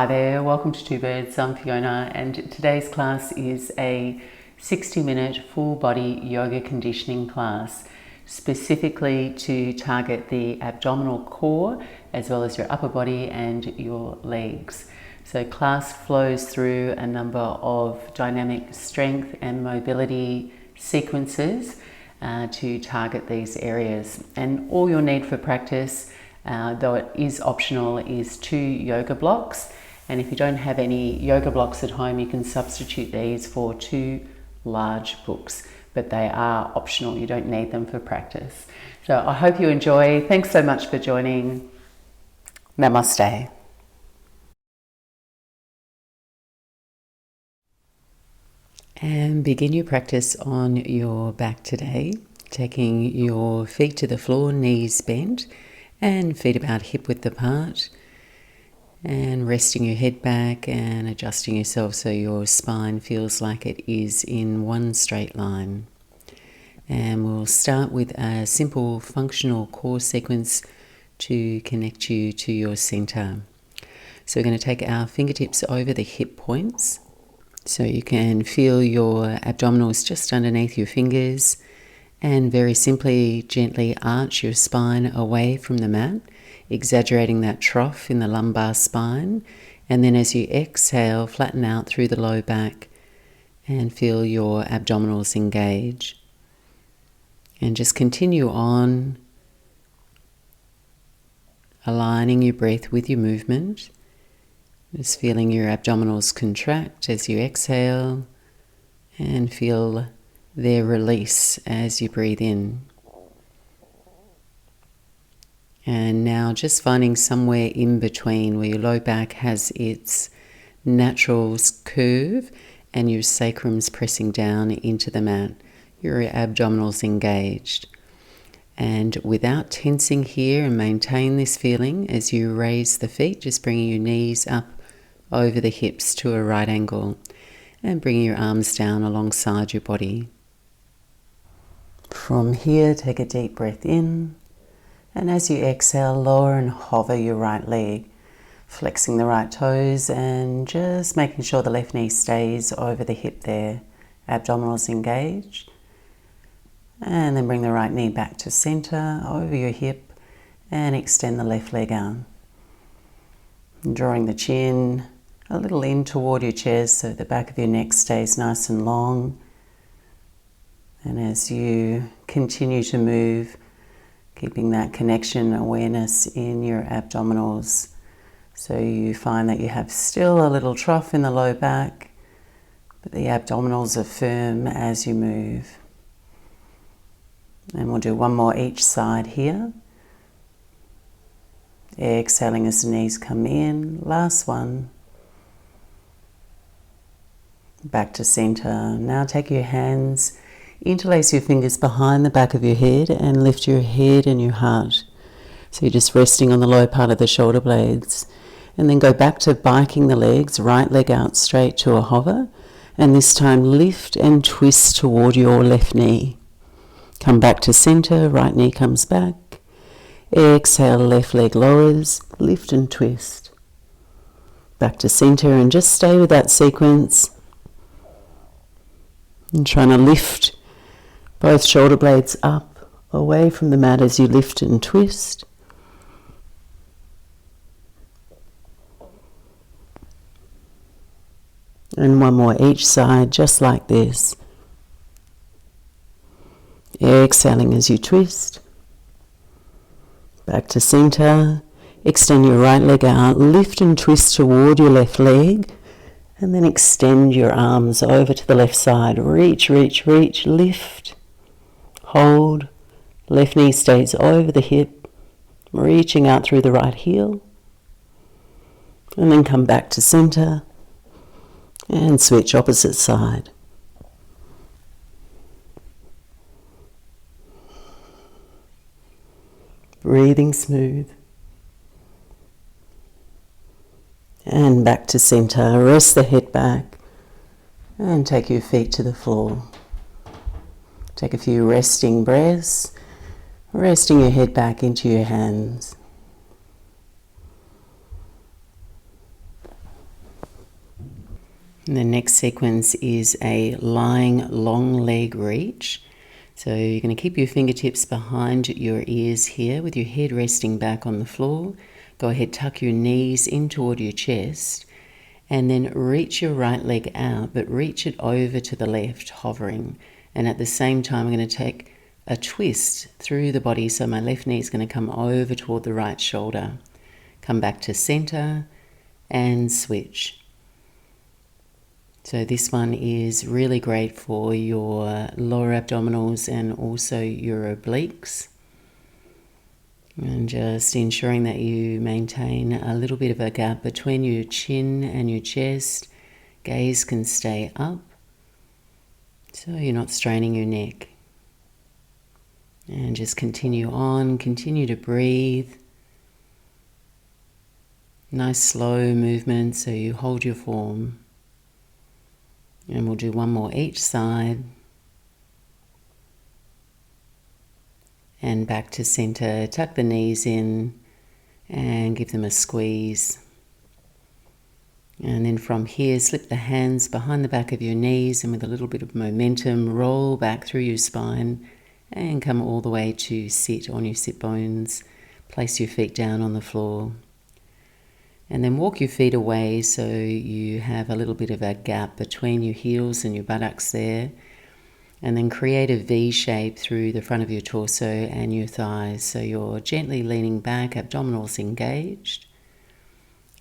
Hi there, welcome to Two Birds. I'm Fiona, and today's class is a 60-minute full body yoga conditioning class, specifically to target the abdominal core as well as your upper body and your legs. So class flows through a number of dynamic strength and mobility sequences to target these areas. And all you'll need for practice, though it is optional, is 2 yoga blocks. And if you don't have any yoga blocks at home, you can substitute these for 2 large books, but they are optional. You don't need them for practice. So I hope you enjoy. Thanks so much for joining. Namaste. And begin your practice on your back today, taking your feet to the floor, knees bent, and feet about hip width apart, and resting your head back and adjusting yourself so your spine feels like it is in one straight line. And we'll start with a simple functional core sequence to connect you to your center. So we're going to take our fingertips over the hip points so you can feel your abdominals just underneath your fingers, and very simply gently arch your spine away from the mat, exaggerating that trough in the lumbar spine. And then as you exhale, flatten out through the low back and feel your abdominals engage. And just continue on, aligning your breath with your movement. Just feeling your abdominals contract as you exhale, and feel their release as you breathe in. And now just finding somewhere in between where your low back has its natural curve and your sacrum's pressing down into the mat, your abdominals engaged. And without tensing here, and maintain this feeling as you raise the feet, just bringing your knees up over the hips to a right angle and bringing your arms down alongside your body. From here, take a deep breath in. And as you exhale, lower and hover your right leg, flexing the right toes and just making sure the left knee stays over the hip there. Abdominals engaged. And then bring the right knee back to center, over your hip, and extend the left leg out. Drawing the chin a little in toward your chest so the back of your neck stays nice and long. And as you continue to move, keeping that connection awareness in your abdominals, so you find that you have still a little trough in the low back, but the abdominals are firm as you move. And we'll do one more each side here. Exhaling as the knees come in. Last one. Back to center. Now take your hands, interlace your fingers behind the back of your head and lift your head and your heart. So you're just resting on the low part of the shoulder blades. And then go back to biking the legs, right leg out straight to a hover. And this time lift and twist toward your left knee. Come back to center, right knee comes back. Exhale, left leg lowers, lift and twist. Back to center and just stay with that sequence. And trying to lift both shoulder blades up, away from the mat as you lift and twist. And one more each side, just like this. Exhaling as you twist. Back to center. Extend your right leg out, lift and twist toward your left leg. And then extend your arms over to the left side. Reach, reach, reach, lift. Hold. Left knee stays over the hip, reaching out through the right heel. And then come back to center and switch opposite side. Breathing smooth. And back to center. Rest the head back and take your feet to the floor. Take a few resting breaths, resting your head back into your hands. And the next sequence is a lying long leg reach. So you're going to keep your fingertips behind your ears here with your head resting back on the floor. Go ahead, tuck your knees in toward your chest and then reach your right leg out, but reach it over to the left, hovering. And at the same time, I'm going to take a twist through the body. So my left knee is going to come over toward the right shoulder. Come back to center and switch. So this one is really great for your lower abdominals and also your obliques. And just ensuring that you maintain a little bit of a gap between your chin and your chest. Gaze can stay up, so you're not straining your neck. And just continue on, continue to breathe. Nice slow movement, so you hold your form. And we'll do one more each side. And back to center. Tuck the knees in and give them a squeeze. And then from here, slip the hands behind the back of your knees and with a little bit of momentum, roll back through your spine and come all the way to sit on your sit bones. Place your feet down on the floor. And then walk your feet away so you have a little bit of a gap between your heels and your buttocks there. And then create a V shape through the front of your torso and your thighs. So you're gently leaning back, abdominals engaged.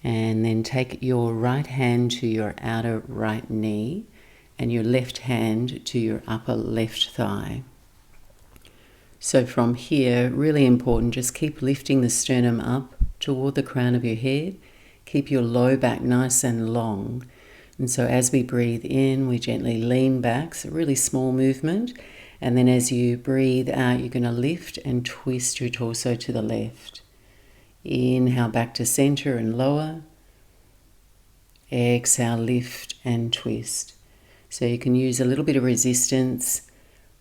And then take your right hand to your outer right knee and your left hand to your upper left thigh. So from here, really important, just keep lifting the sternum up toward the crown of your head. Keep your low back nice and long. And so as we breathe in, we gently lean back. It's a really small movement. And then as you breathe out, you're going to lift and twist your torso to the left. Inhale back to center and lower. Exhale, lift and twist. So you can use a little bit of resistance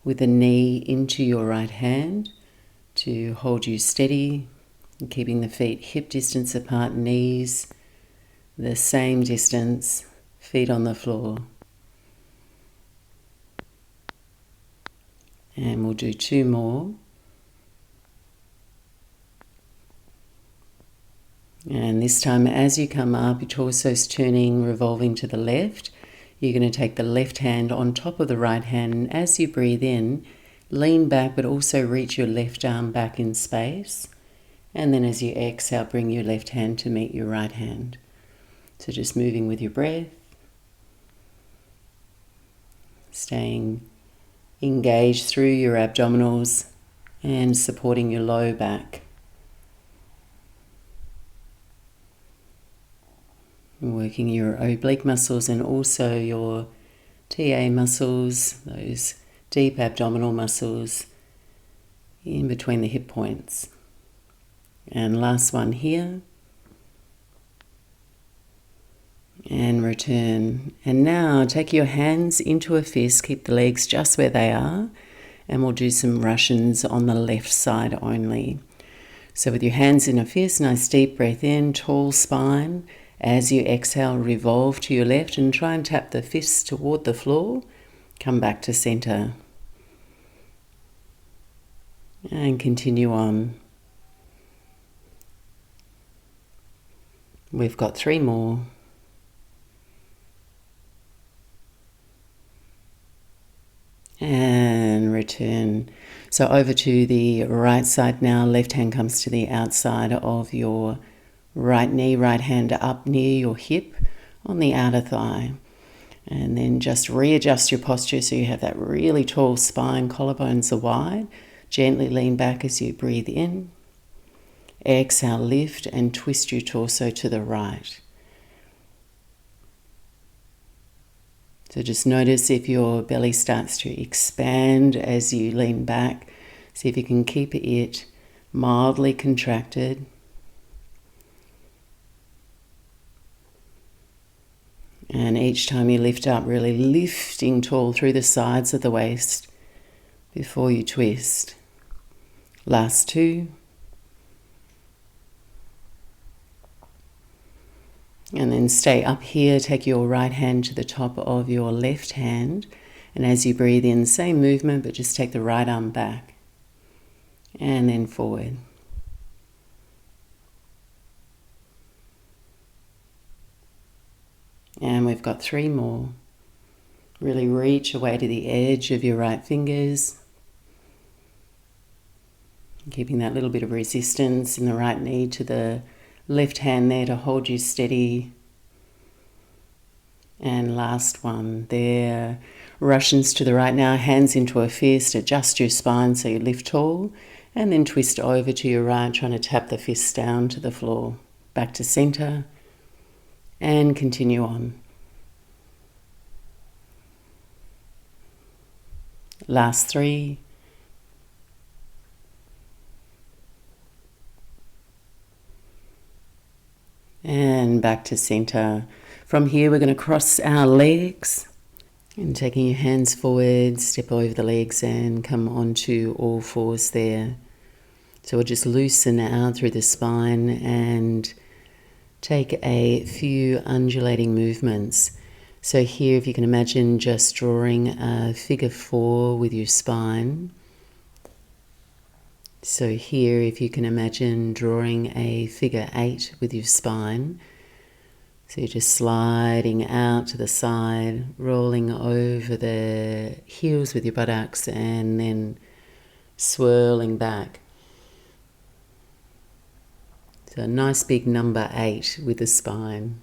with the knee into your right hand to hold you steady. And keeping the feet hip distance apart, knees the same distance, feet on the floor. And we'll do two more. And this time as you come up, your torso's turning, revolving to the left. You're going to take the left hand on top of the right hand. And as you breathe in, lean back but also reach your left arm back in space. And then as you exhale, bring your left hand to meet your right hand. So just moving with your breath. Staying engaged through your abdominals and supporting your low back. Working your oblique muscles and also your TA muscles, those deep abdominal muscles in between the hip points. And last one here. And return. And now take your hands into a fist, keep the legs just where they are, and we'll do some Russians on the left side only. So with your hands in a fist, nice deep breath in, tall spine. As you exhale, revolve to your left and try and tap the fists toward the floor. Come back to center. And continue on. We've got three more. And return. So over to the right side now. Left hand comes to the outside of your right knee, right hand up near your hip on the outer thigh. And then just readjust your posture so you have that really tall spine, collarbones are wide. Gently lean back as you breathe in. Exhale, lift and twist your torso to the right. So just notice if your belly starts to expand as you lean back. See if you can keep it mildly contracted. And each time you lift up, really lifting tall through the sides of the waist before you twist. Last two. And then stay up here, take your right hand to the top of your left hand. And as you breathe in, same movement, but just take the right arm back. And then forward. And we've got 3 more. Really reach away to the edge of your right fingers. Keeping that little bit of resistance in the right knee to the left hand there to hold you steady. And last one there. Russians to the right now, hands into a fist, adjust your spine so you lift tall, and then twist over to your right, trying to tap the fists down to the floor. Back to center, and continue on. Last 3. And back to center. From here, we're going to cross our legs. And taking your hands forward, step over the legs and come onto all fours there. So we'll just loosen out through the spine and take a few undulating movements. So here, if you can imagine just drawing a figure 4 with your spine. So here, if you can imagine drawing a figure 8 with your spine. So you're just sliding out to the side, rolling over the heels with your buttocks and then swirling back. So a nice big number 8 with the spine.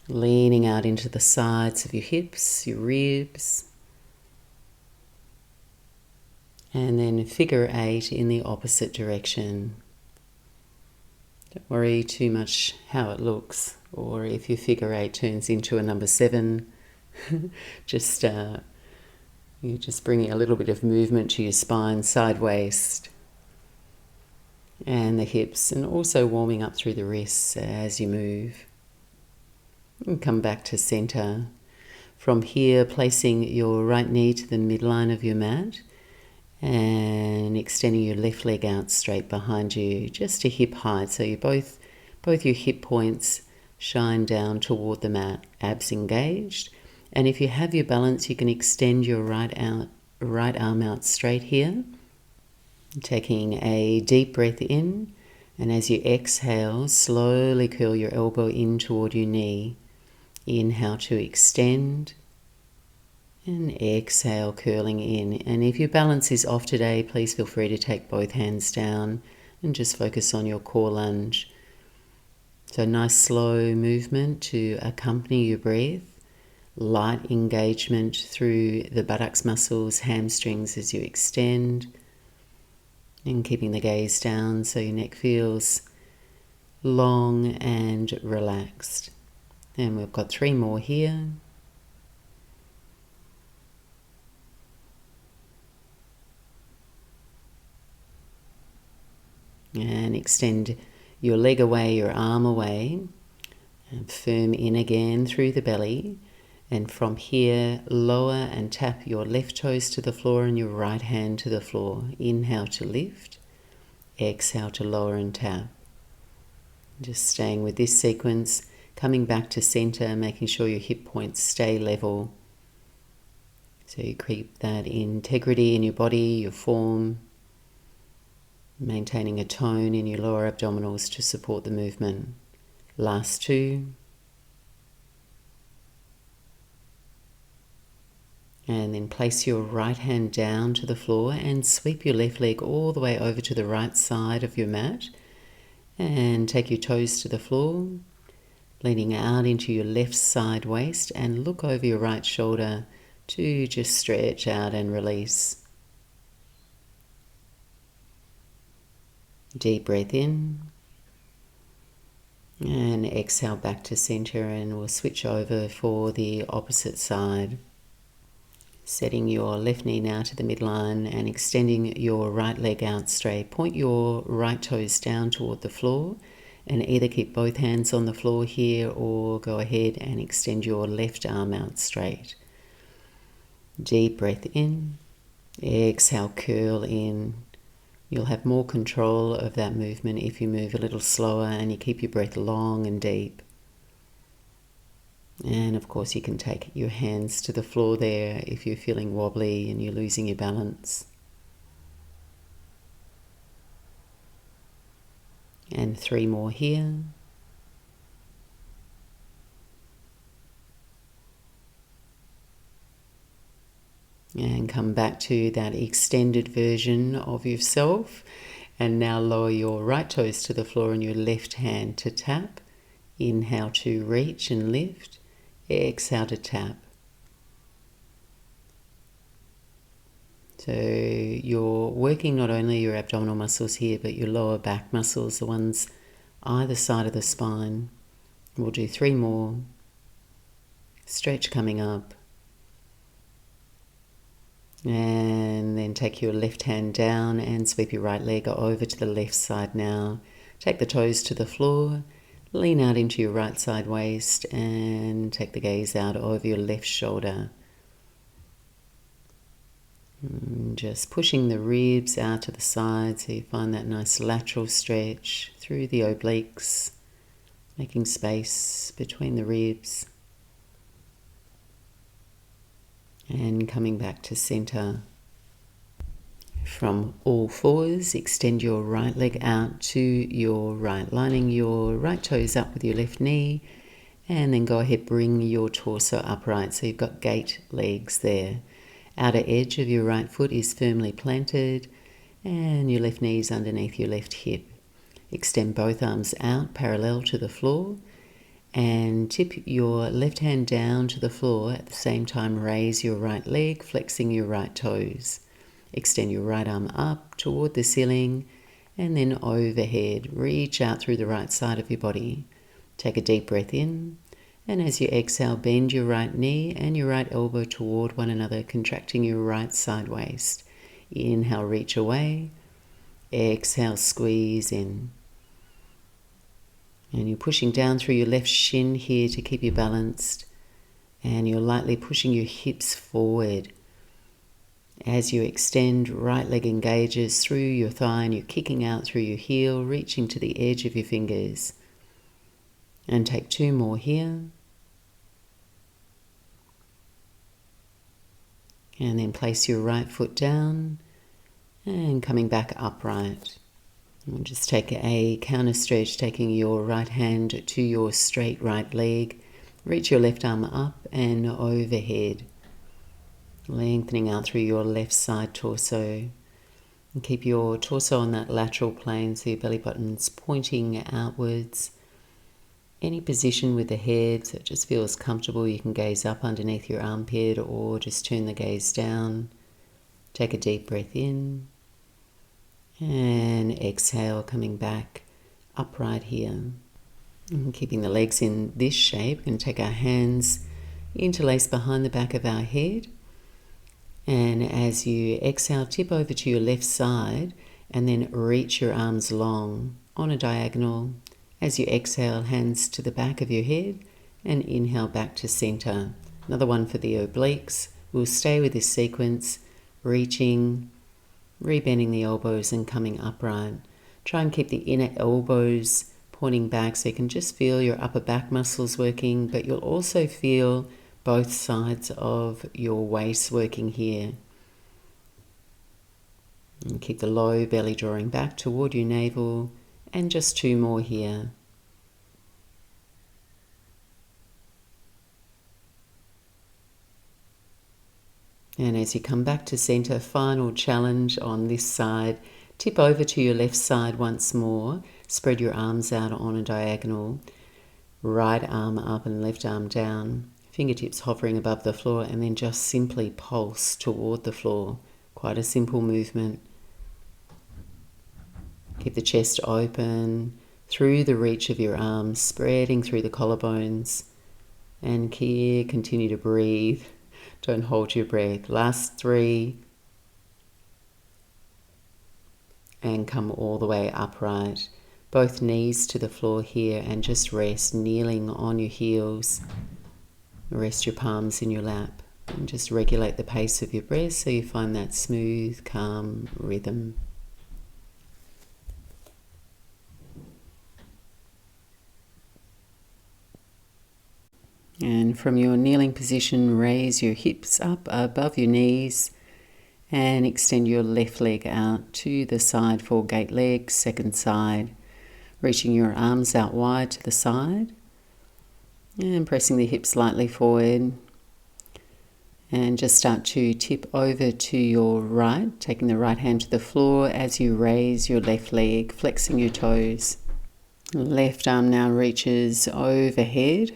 Leaning out into the sides of your hips, your ribs. And then figure 8 in the opposite direction. Don't worry too much how it looks, or if your figure 8 turns into a number 7, you're just bringing a little bit of movement to your spine, side waist, and the hips, and also warming up through the wrists as you move. And come back to center. From here, placing your right knee to the midline of your mat, and extending your left leg out straight behind you, just to hip height. So you both your hip points shine down toward the mat, abs engaged. And if you have your balance, you can extend your right arm out straight here. Taking a deep breath in, and as you exhale, slowly curl your elbow in toward your knee. Inhale to extend. And exhale, curling in. And if your balance is off today, please feel free to take both hands down and just focus on your core lunge. So nice slow movement to accompany your breath. Light engagement through the buttocks muscles, hamstrings as you extend. And keeping the gaze down so your neck feels long and relaxed. And we've got 3 more here. And extend your leg away, your arm away, and firm in again through the belly. And from here, lower and tap your left toes to the floor and your right hand to the floor. Inhale to lift, exhale to lower and tap. Just staying with this sequence, coming back to center, making sure your hip points stay level. So you keep that integrity in your body, your form, maintaining a tone in your lower abdominals to support the movement. Last 2. And then place your right hand down to the floor and sweep your left leg all the way over to the right side of your mat. And take your toes to the floor, leaning out into your left side waist, and look over your right shoulder to just stretch out and release. Deep breath in and exhale back to center, and we'll switch over for the opposite side. Setting your left knee now to the midline and extending your right leg out straight. Point your right toes down toward the floor and either keep both hands on the floor here or go ahead and extend your left arm out straight. Deep breath in, exhale, curl in. You'll have more control of that movement if you move a little slower and you keep your breath long and deep. And of course you can take your hands to the floor there if you're feeling wobbly and you're losing your balance. And 3 more here. And come back to that extended version of yourself. And now lower your right toes to the floor and your left hand to tap. Inhale to reach and lift. Exhale to tap. So you're working not only your abdominal muscles here, but your lower back muscles, the ones either side of the spine. We'll do 3 more. Stretch coming up. And then take your left hand down and sweep your right leg over to the left side now. Take the toes to the floor. Lean out into your right side waist and take the gaze out over your left shoulder. And just pushing the ribs out to the side so you find that nice lateral stretch through the obliques, making space between the ribs. And coming back to center. From all fours, extend your right leg out to your right, lining your right toes up with your left knee, and then go ahead, bring your torso upright. So you've got gate legs there. Outer edge of your right foot is firmly planted, and your left knee is underneath your left hip. Extend both arms out parallel to the floor, and tip your left hand down to the floor. At the same time, raise your right leg, flexing your right toes. Extend your right arm up toward the ceiling and then overhead. Reach out through the right side of your body. Take a deep breath in, and as you exhale, bend your right knee and your right elbow toward one another, contracting your right side waist. Inhale, reach away. Exhale, squeeze in. And you're pushing down through your left shin here to keep you balanced. And you're lightly pushing your hips forward. As you extend, right leg engages through your thigh and you're kicking out through your heel, reaching to the edge of your fingers. And take 2 more here. And then place your right foot down and coming back upright. And just take a counter stretch, taking your right hand to your straight right leg. Reach your left arm up and overhead. Lengthening out through your left side torso. And keep your torso on that lateral plane so your belly button's pointing outwards. Any position with the head so it just feels comfortable. You can gaze up underneath your armpit or just turn the gaze down. Take a deep breath in. And exhale, coming back upright here. And keeping the legs in this shape, we're going to take our hands interlace behind the back of our head. And as you exhale, tip over to your left side and then reach your arms long on a diagonal. As you exhale, hands to the back of your head and inhale back to center. Another one for the obliques. We'll stay with this sequence, reaching, rebending the elbows and coming upright. Try and keep the inner elbows pointing back so you can just feel your upper back muscles working, but you'll also feel both sides of your waist working here. And keep the low belly drawing back toward your navel, and just 2 more here. And as you come back to center, final challenge on this side. Tip over to your left side once more. Spread your arms out on a diagonal. Right arm up and left arm down. Fingertips hovering above the floor, and then just simply pulse toward the floor. Quite a simple movement. Keep the chest open through the reach of your arms, spreading through the collarbones. And here, continue to breathe. Don't hold your breath. Last 3. And come all the way upright. Both knees to the floor here and just rest, kneeling on your heels. Rest your palms in your lap and just regulate the pace of your breath so you find that smooth, calm rhythm. And from your kneeling position, raise your hips up above your knees and extend your left leg out to the side for gate leg, second side, reaching your arms out wide to the side and pressing the hips slightly forward. And just start to tip over to your right, taking the right hand to the floor as you raise your left leg, flexing your toes. Left arm now reaches overhead.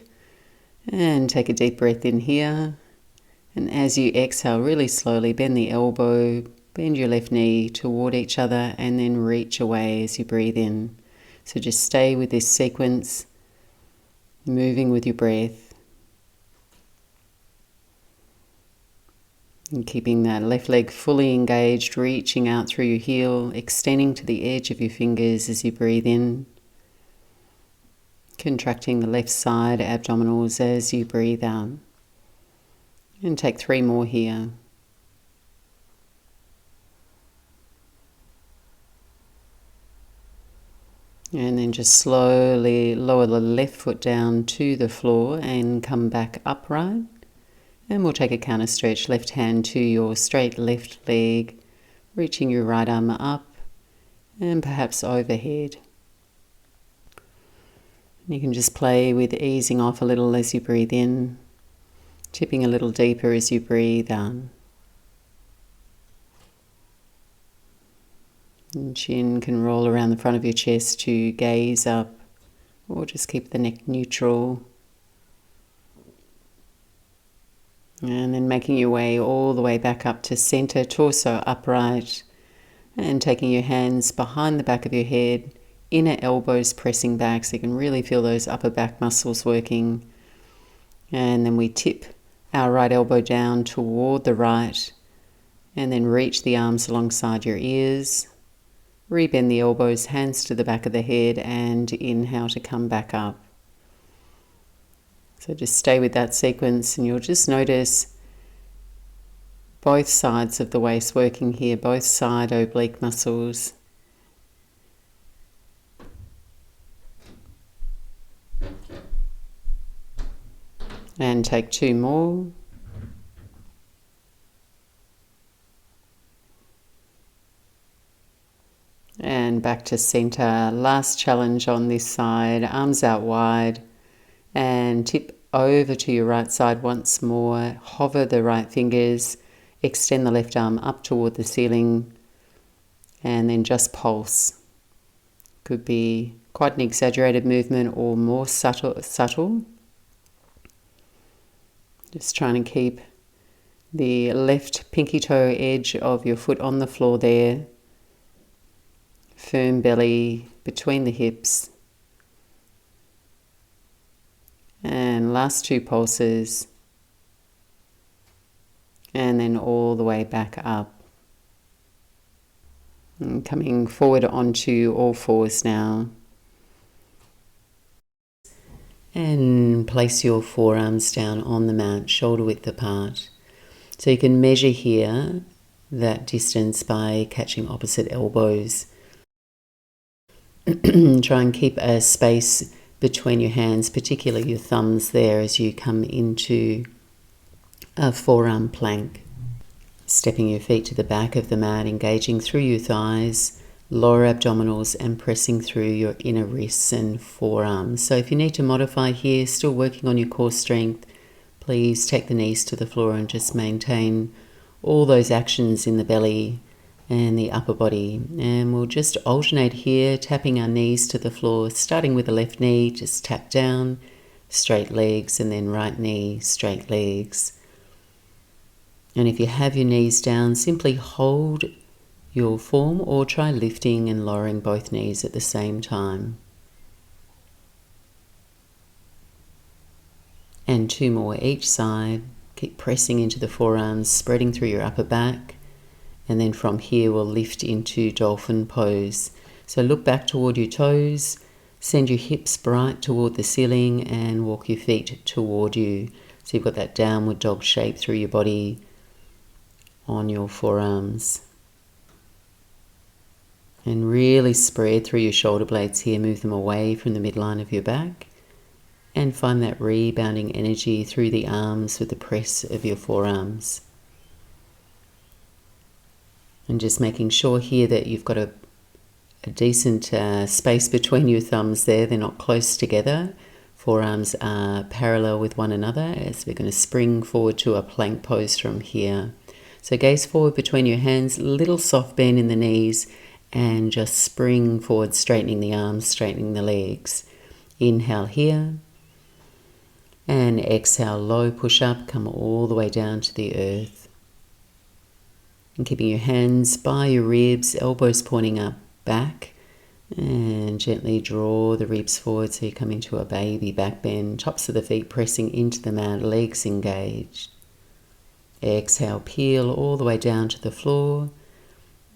And take a deep breath in here. And as you exhale, really slowly bend the elbow, bend your left knee toward each other, and then reach away as you breathe in. So just stay with this sequence, moving with your breath. And keeping that left leg fully engaged, reaching out through your heel, extending to the edge of your fingers as you breathe in. Contracting the left side abdominals as you breathe out. And take 3 more here. And then just slowly lower the left foot down to the floor and come back upright. And we'll take a counter stretch, left hand to your straight left leg, reaching your right arm up and perhaps overhead. You can just play with easing off a little as you breathe in, tipping a little deeper as you breathe out. And chin can roll around the front of your chest to gaze up, or just keep the neck neutral. And then making your way all the way back up to center, torso upright, and taking your hands behind the back of your head, inner elbows pressing back so you can really feel those upper back muscles working. And then we tip our right elbow down toward the right and then reach the arms alongside your ears. Rebend the elbows, hands to the back of the head, and inhale to come back up. So just stay with that sequence and you'll just notice both sides of the waist working here, both side oblique muscles. And take 2 more. And back to center. Last challenge on this side. Arms out wide. And tip over to your right side once more. Hover the right fingers. Extend the left arm up toward the ceiling. And then just pulse. Could be quite an exaggerated movement or more subtle. Just trying to keep the left pinky toe edge of your foot on the floor there. Firm belly between the hips. And last 2 pulses. And then all the way back up. And coming forward onto all fours now. And place your forearms down on the mat, shoulder width apart. So you can measure here that distance by catching opposite elbows. Try and keep a space between your hands, particularly your thumbs there as you come into a forearm plank. Stepping your feet to the back of the mat, engaging through your thighs, lower abdominals and pressing through your inner wrists and forearms. So if you need to modify here, still working on your core strength, please take the knees to the floor and just maintain all those actions in the belly and the upper body. And we'll just alternate here, tapping our knees to the floor, starting with the left knee, just tap down, straight legs, and then right knee, straight legs. And if you have your knees down, simply hold your form or try lifting and lowering both knees at the same time. And 2 more each side. Keep pressing into the forearms, spreading through your upper back. And then from here we'll lift into dolphin pose. So look back toward your toes, send your hips bright toward the ceiling and walk your feet toward you. So you've got that downward dog shape through your body on your forearms. And really spread through your shoulder blades here, move them away from the midline of your back. And find that rebounding energy through the arms with the press of your forearms. And just making sure here that you've got a decent space between your thumbs there. They're not close together. Forearms are parallel with one another as we're going to spring forward to a plank pose from here. So gaze forward between your hands, little soft bend in the knees, and just spring forward, straightening the arms, straightening the legs. Inhale here. And exhale, low push up, come all the way down to the earth. And keeping your hands by your ribs, elbows pointing up, back. And gently draw the ribs forward so you come into a baby back bend. Tops of the feet pressing into the mat, legs engaged. Exhale, peel all the way down to the floor.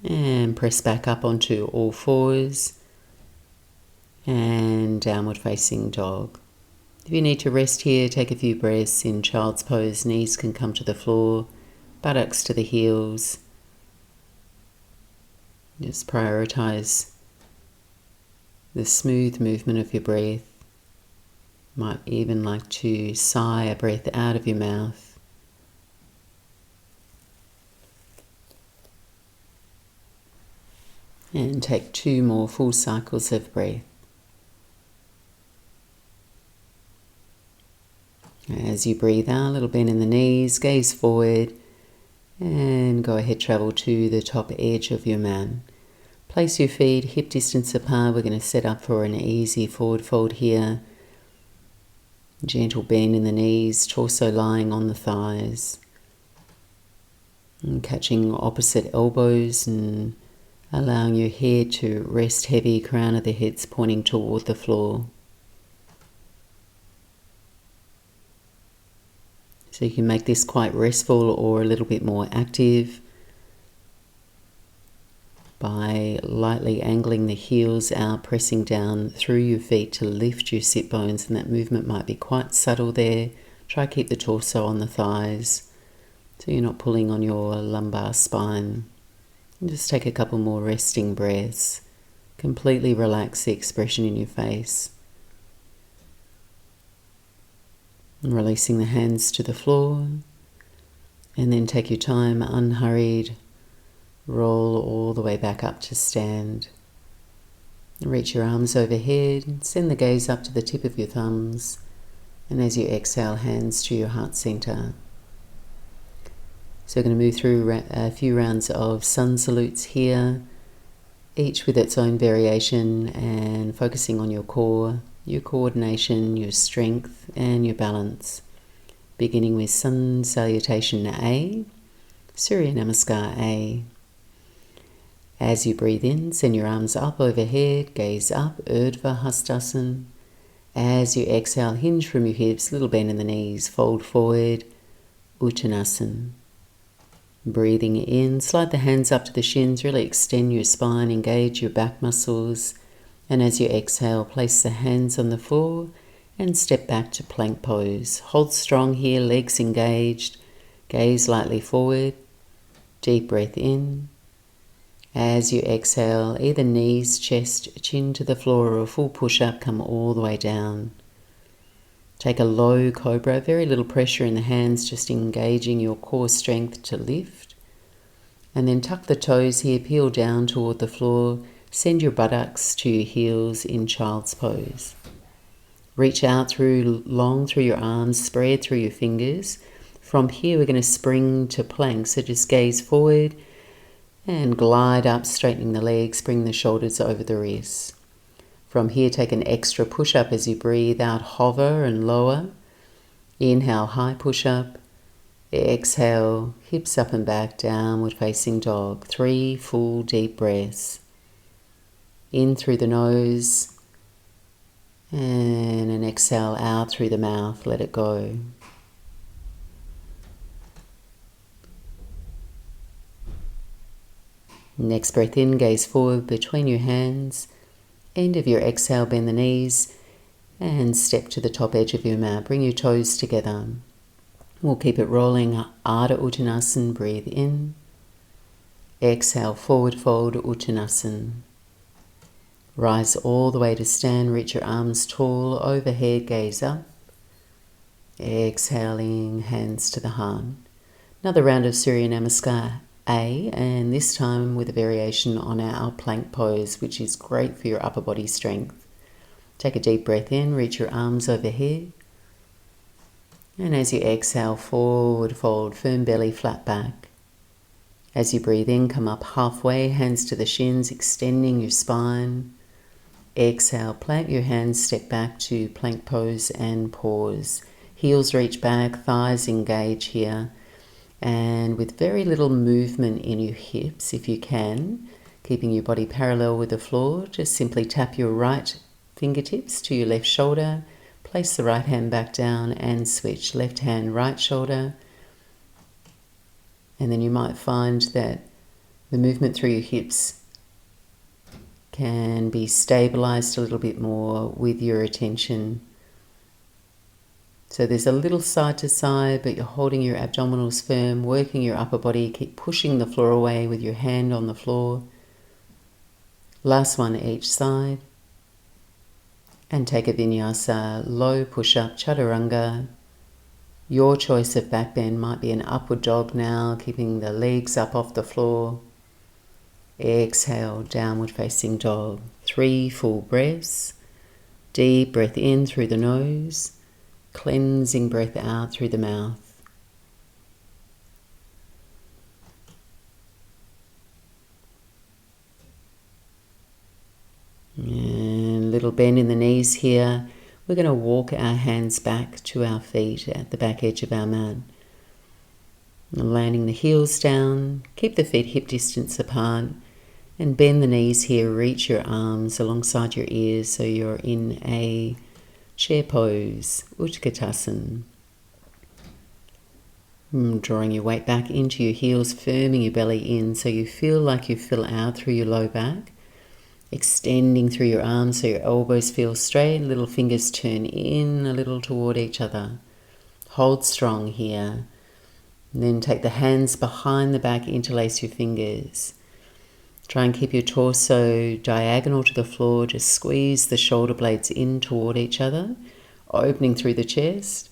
And press back up onto all fours. And downward facing dog. If you need to rest here, take a few breaths in child's pose. Knees can come to the floor, buttocks to the heels. Just prioritize the smooth movement of your breath. Might even like to sigh a breath out of your mouth. And take 2 more full cycles of breath. As you breathe out, a little bend in the knees, gaze forward, and go ahead, travel to the top edge of your mat. Place your feet hip distance apart. We're going to set up for an easy forward fold here. Gentle bend in the knees, torso lying on the thighs. And catching opposite elbows and allowing your head to rest heavy, crown of the head's pointing toward the floor. So you can make this quite restful or a little bit more active by lightly angling the heels out, pressing down through your feet to lift your sit bones, and that movement might be quite subtle there. Try keep the torso on the thighs so you're not pulling on your lumbar spine. And just take a couple more resting breaths. Completely relax the expression in your face. And releasing the hands to the floor, and then take your time, unhurried, roll all the way back up to stand. Reach your arms overhead, send the gaze up to the tip of your thumbs, and as you exhale, hands to your heart center. So we're going to move through a few rounds of sun salutes here, each with its own variation, and focusing on your core, your coordination, your strength, and your balance. Beginning with Sun Salutation A, Surya Namaskar A. As you breathe in, send your arms up overhead, gaze up, Urdhva Hastasana. As you exhale, hinge from your hips, little bend in the knees, fold forward, Uttanasana. Breathing in, slide the hands up to the shins, really extend your spine, engage your back muscles. And as you exhale, place the hands on the floor and step back to plank pose. Hold strong here, legs engaged. Gaze lightly forward. Deep breath in. As you exhale, either knees, chest, chin to the floor, or a full push-up, come all the way down. Take a low cobra, very little pressure in the hands, just engaging your core strength to lift. And then tuck the toes here, peel down toward the floor. Send your buttocks to your heels in child's pose. Reach out long through your arms, spread through your fingers. From here, we're going to spring to plank. So just gaze forward and glide up, straightening the legs, bring the shoulders over the wrists. From here, take an extra push-up as you breathe out, hover and lower. Inhale, high push-up. Exhale, hips up and back, downward facing dog. 3 full deep breaths. In through the nose, and an exhale out through the mouth, let it go. Next breath in, gaze forward between your hands. End of your exhale, bend the knees and step to the top edge of your mat. Bring your toes together. We'll keep it rolling. Ardha Uttanasana, breathe in. Exhale, forward fold, Uttanasana. Rise all the way to stand, reach your arms tall overhead, gaze up. Exhaling, hands to the heart. Another round of Surya Namaskar A, and this time with a variation on our plank pose, which is great for your upper body strength. Take a deep breath in, reach your arms overhead. And as you exhale, forward fold, firm belly, flat back. As you breathe in, come up halfway, hands to the shins, extending your spine. Exhale, plant your hands, step back to plank pose and pause. Heels reach back, thighs engage here. And with very little movement in your hips, if you can, keeping your body parallel with the floor, just simply tap your right fingertips to your left shoulder. Place the right hand back down and switch. Left hand, right shoulder. And then you might find that the movement through your hips can be stabilized a little bit more with your attention. So there's a little side to side, but you're holding your abdominals firm, working your upper body. Keep pushing the floor away with your hand on the floor. Last one each side. And take a vinyasa, low push-up, chaturanga. Your choice of back bend might be an upward dog now, keeping the legs up off the floor. Exhale, downward facing dog. 3 full breaths. Deep breath in through the nose. Cleansing breath out through the mouth. And a little bend in the knees here. We're going to walk our hands back to our feet at the back edge of our mat. Landing the heels down. Keep the feet hip distance apart. And bend the knees here, reach your arms alongside your ears so you're in a chair pose, Utkatasana. Drawing your weight back into your heels, firming your belly in so you feel like you fill out through your low back. Extending through your arms so your elbows feel straight, little fingers turn in a little toward each other. Hold strong here. And then take the hands behind the back, interlace your fingers. Try and keep your torso diagonal to the floor. Just squeeze the shoulder blades in toward each other, opening through the chest.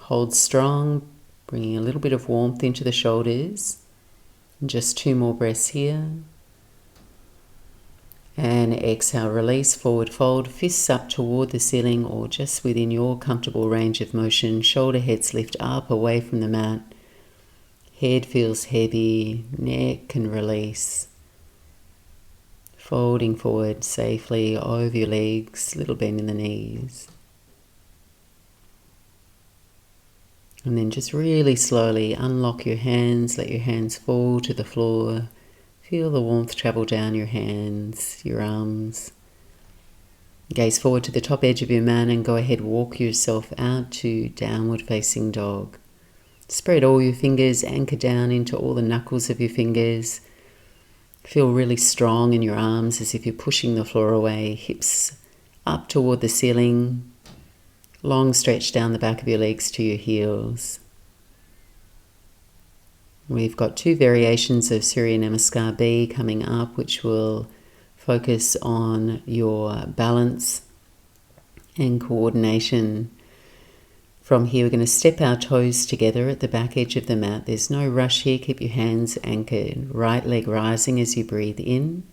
Hold strong, bringing a little bit of warmth into the shoulders. And just 2 more breaths here. And exhale, release, forward fold, fists up toward the ceiling or just within your comfortable range of motion. Shoulder heads lift up away from the mat. Head feels heavy, neck can release. Folding forward safely over your legs, little bend in the knees. And then just really slowly unlock your hands, let your hands fall to the floor. Feel the warmth travel down your hands, your arms. Gaze forward to the top edge of your mat and go ahead, walk yourself out to downward facing dog. Spread all your fingers, anchor down into all the knuckles of your fingers. Feel really strong in your arms as if you're pushing the floor away, hips up toward the ceiling. Long stretch down the back of your legs to your heels. We've got 2 variations of Surya Namaskar B coming up, which will focus on your balance and coordination. From here, we're going to step our toes together at the back edge of the mat. There's no rush here. Keep your hands anchored. Right leg rising as you breathe in.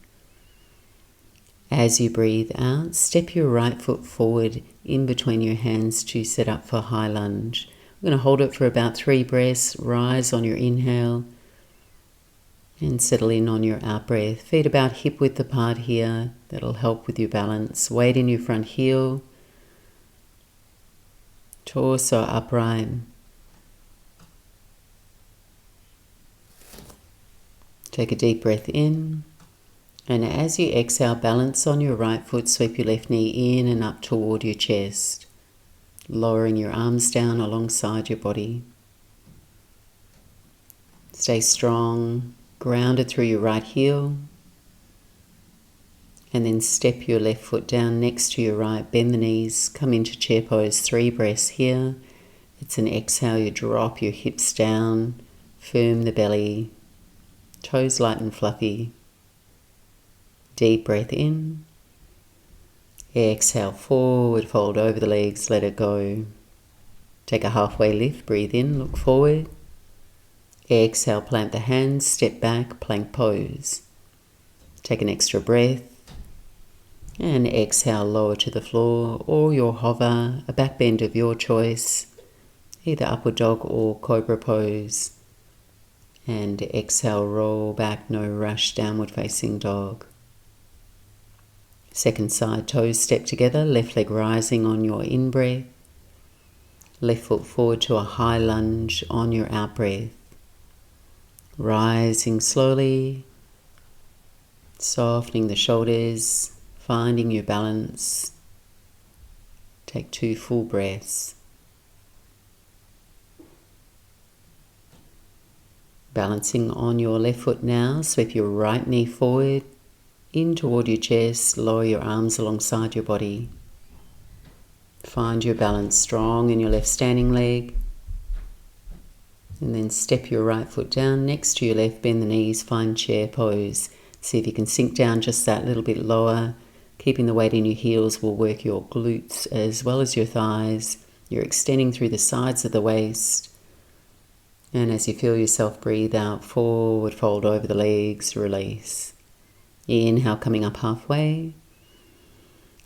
As you breathe out, step your right foot forward in between your hands to set up for high lunge. We're going to hold it for about 3 breaths. Rise on your inhale and settle in on your out breath. Feet about hip width apart here. That'll help with your balance. Weight in your front heel. Torso upright. Take a deep breath in. And as you exhale, balance on your right foot. Sweep your left knee in and up toward your chest. Lowering your arms down alongside your body. Stay strong, grounded through your right heel. And then step your left foot down next to your right. Bend the knees, come into chair pose. 3 breaths here. It's an exhale, you drop your hips down, firm the belly, toes light and fluffy. Deep breath in. Exhale, forward fold over the legs, let it go. Take a halfway lift, breathe in, look forward. Exhale, plant the hands, step back, plank pose. Take an extra breath. And exhale, lower to the floor, or your hover, a back bend of your choice, either upward dog or cobra pose. And exhale, roll back, no rush, downward facing dog. Second side, toes step together, left leg rising on your in-breath. Left foot forward to a high lunge on your out-breath. Rising slowly, softening the shoulders, finding your balance. Take 2 full breaths. Balancing on your left foot now, sweep your right knee forward, in toward your chest, lower your arms alongside your body. Find your balance strong in your left standing leg. And then step your right foot down next to your left, bend the knees, find chair pose. See if you can sink down just that little bit lower. Keeping the weight in your heels will work your glutes as well as your thighs. You're extending through the sides of the waist. And as you feel yourself breathe out, forward fold over the legs, release. Inhale, coming up halfway.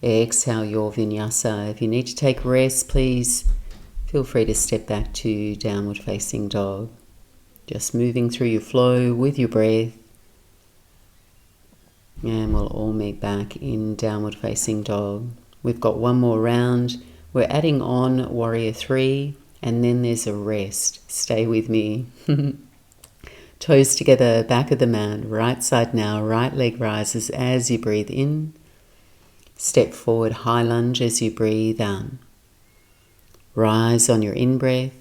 Exhale your vinyasa. If you need to take rest, please feel free to step back to downward facing dog. Just moving through your flow with your breath. And we'll all meet back in downward facing dog. We've got one more round. We're adding on warrior 3, and then there's a rest. Stay with me. Toes together, back of the mat, right side now, right leg rises as you breathe in. Step forward, high lunge as you breathe out. Rise on your in-breath.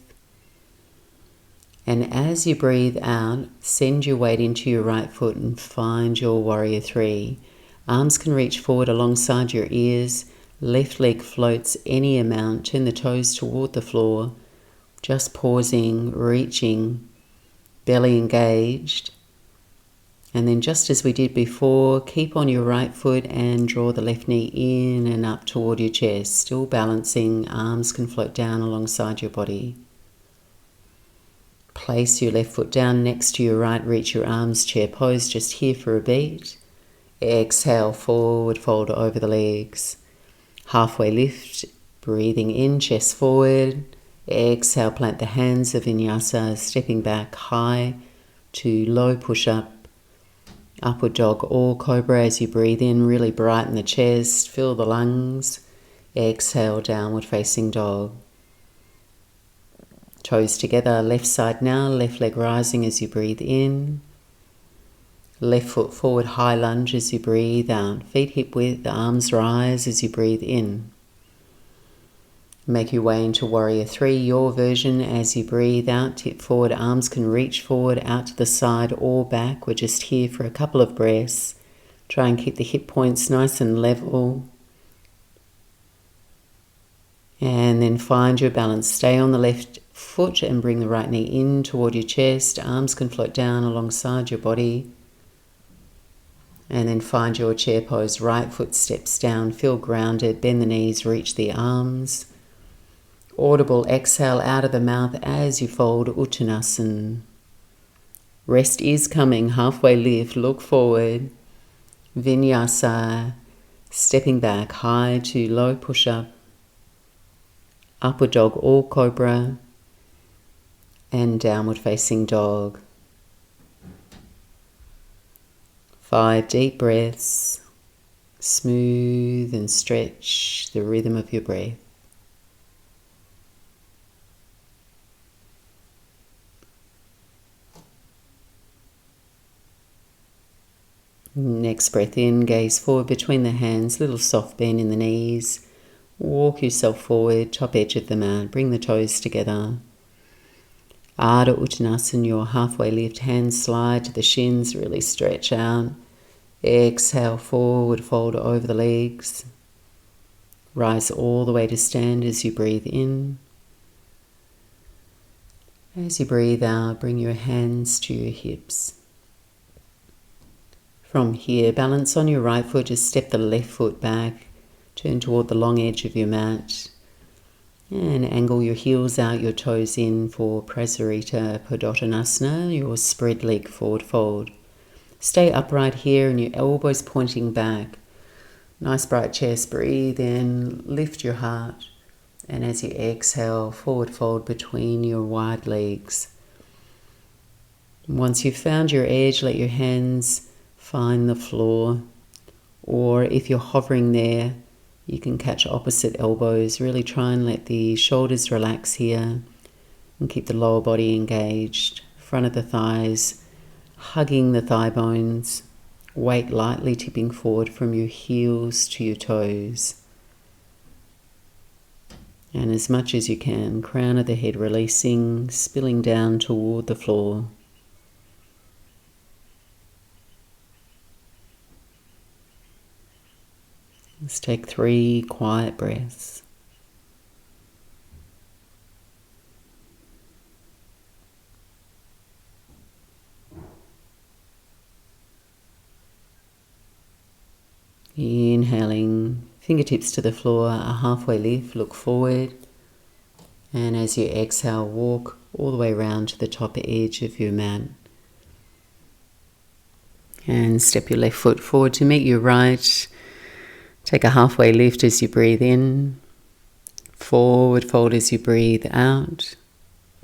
And as you breathe out, send your weight into your right foot and find your warrior 3. Arms can reach forward alongside your ears. Left leg floats any amount. Turn the toes toward the floor. Just pausing, reaching, belly engaged. And then just as we did before, keep on your right foot and draw the left knee in and up toward your chest. Still balancing, arms can float down alongside your body. Place your left foot down next to your right, reach your arms, chair pose, just here for a beat. Exhale, forward fold over the legs. Halfway lift, breathing in, chest forward. Exhale, plant the hands of vinyasa, stepping back high to low push-up. Upward dog or cobra as you breathe in, really brighten the chest, fill the lungs. Exhale, downward facing dog. Toes together, left side now, left leg rising as you breathe in. Left foot forward, high lunge as you breathe out. Feet hip width, arms rise as you breathe in. Make your way into warrior 3, your version. As you breathe out, tip forward, arms can reach forward, out to the side or back. We're just here for a couple of breaths. Try and keep the hip points nice and level. And then find your balance. Stay on the left foot and bring the right knee in toward your chest. Arms can float down alongside your body. And then find your chair pose. Right foot steps down, feel grounded, bend the knees, reach the arms. Audible exhale out of the mouth as you fold Uttanasana. Rest is coming, halfway lift, look forward. Vinyasa, stepping back, high to low push-up. Upward dog or cobra. And downward facing dog. 5 deep breaths. Smooth and stretch the rhythm of your breath. Next breath in, gaze forward between the hands, little soft bend in the knees. Walk yourself forward, top edge of the mat, bring the toes together. Ardha Uttanasana, your halfway lift, hands slide to the shins, really stretch out. Exhale, forward fold over the legs. Rise all the way to stand as you breathe in. As you breathe out, bring your hands to your hips. From here, balance on your right foot, just step the left foot back. Turn toward the long edge of your mat and angle your heels out, your toes in for Prasarita Padottanasana, your spread leg forward fold. Stay upright here and your elbows pointing back. Nice bright chest, breathe in, lift your heart. And as you exhale, forward fold between your wide legs. Once you've found your edge, let your hands find the floor. Or if you're hovering there, you can catch opposite elbows. Really try and let the shoulders relax here and keep the lower body engaged. Front of the thighs, hugging the thigh bones. Weight lightly tipping forward from your heels to your toes. And as much as you can, crown of the head releasing, spilling down toward the floor. Let's take 3 quiet breaths. Inhaling, fingertips to the floor, a halfway lift, look forward. And as you exhale, walk all the way around to the top edge of your mat. And step your left foot forward to meet your right. Take a halfway lift as you breathe in. Forward fold as you breathe out.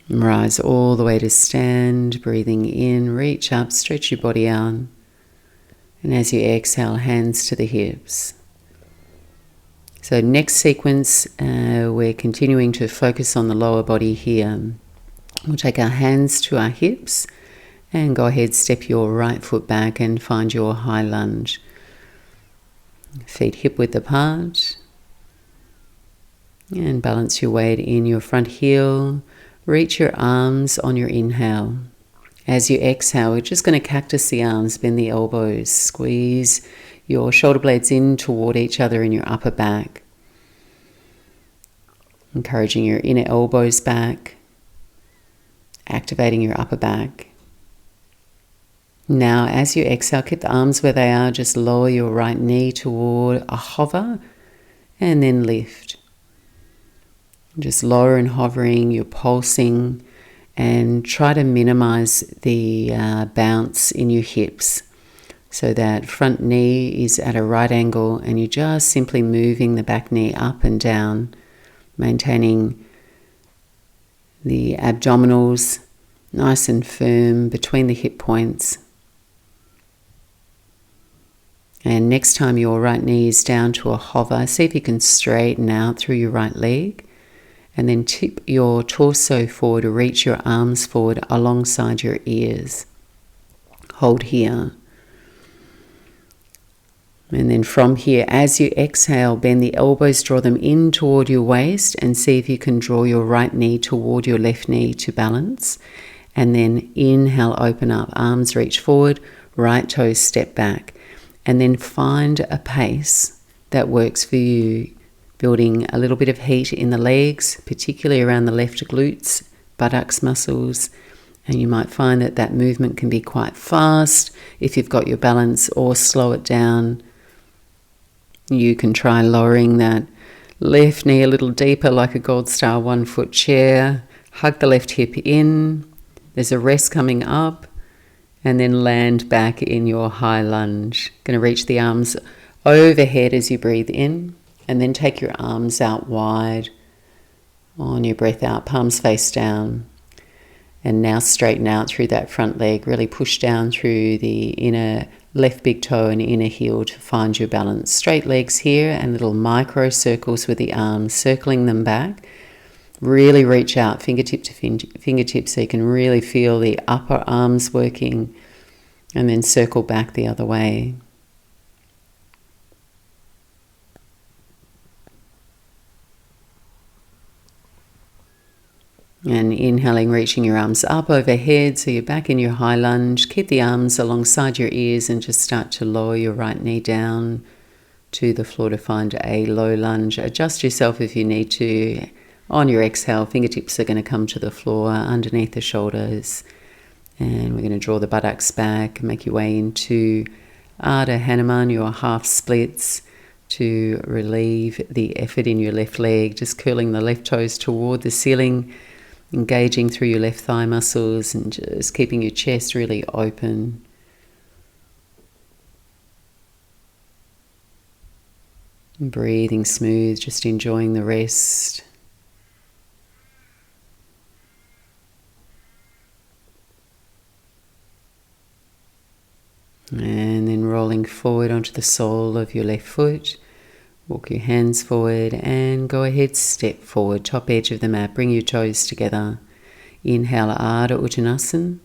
Rise all the way to stand, breathing in, reach up, stretch your body out. And as you exhale, hands to the hips. So next sequence, we're continuing to focus on the lower body here. We'll take our hands to our hips and go ahead, step your right foot back and find your high lunge. Feet hip width apart. And balance your weight in your front heel. Reach your arms on your inhale. As you exhale, we're just going to cactus the arms, bend the elbows, squeeze your shoulder blades in toward each other in your upper back. Encouraging your inner elbows back, activating your upper back. Now, as you exhale, keep the arms where they are, just lower your right knee toward a hover and then lift. Just lower and hovering, you're pulsing. And try to minimize the bounce in your hips so that front knee is at a right angle and you're just simply moving the back knee up and down, maintaining the abdominals nice and firm between the hip points. And next time your right knee is down to a hover, see if you can straighten out through your right leg. And then tip your torso forward, reach your arms forward alongside your ears. Hold here. And then from here, as you exhale, bend the elbows, draw them in toward your waist and see if you can draw your right knee toward your left knee to balance. And then inhale, open up, arms reach forward, right toes step back. And then find a pace that works for you. Building a little bit of heat in the legs, particularly around the left glutes, buttocks muscles. And you might find that that movement can be quite fast if you've got your balance, or slow it down. You can try lowering that left knee a little deeper like a Gold Star 1 foot chair. Hug the left hip in. There's a rest coming up. And then land back in your high lunge. Going to reach the arms overhead as you breathe in. And then take your arms out wide on your breath out, palms face down. And now straighten out through that front leg. Really push down through the inner left big toe and inner heel to find your balance. Straight legs here and little micro circles with the arms, circling them back. Really reach out fingertip to fingertip so you can really feel the upper arms working. And then circle back the other way. And inhaling, reaching your arms up overhead so you're back in your high lunge. Keep the arms alongside your ears and just start to lower your right knee down to the floor to find a low lunge. Adjust yourself if you need to. On your exhale, fingertips are going to come to the floor underneath the shoulders. And we're going to draw the buttocks back and make your way into Ardha Hanuman, your half splits. to relieve the effort in your left leg, just curling the left toes toward the ceiling, engaging through your left thigh muscles and just keeping your chest really open. And breathing smooth, just enjoying the rest. And then rolling forward onto the sole of your left foot. Walk your hands forward and go ahead, step forward, top edge of the mat. Bring your toes together. Inhale, Ardha Uttanasana.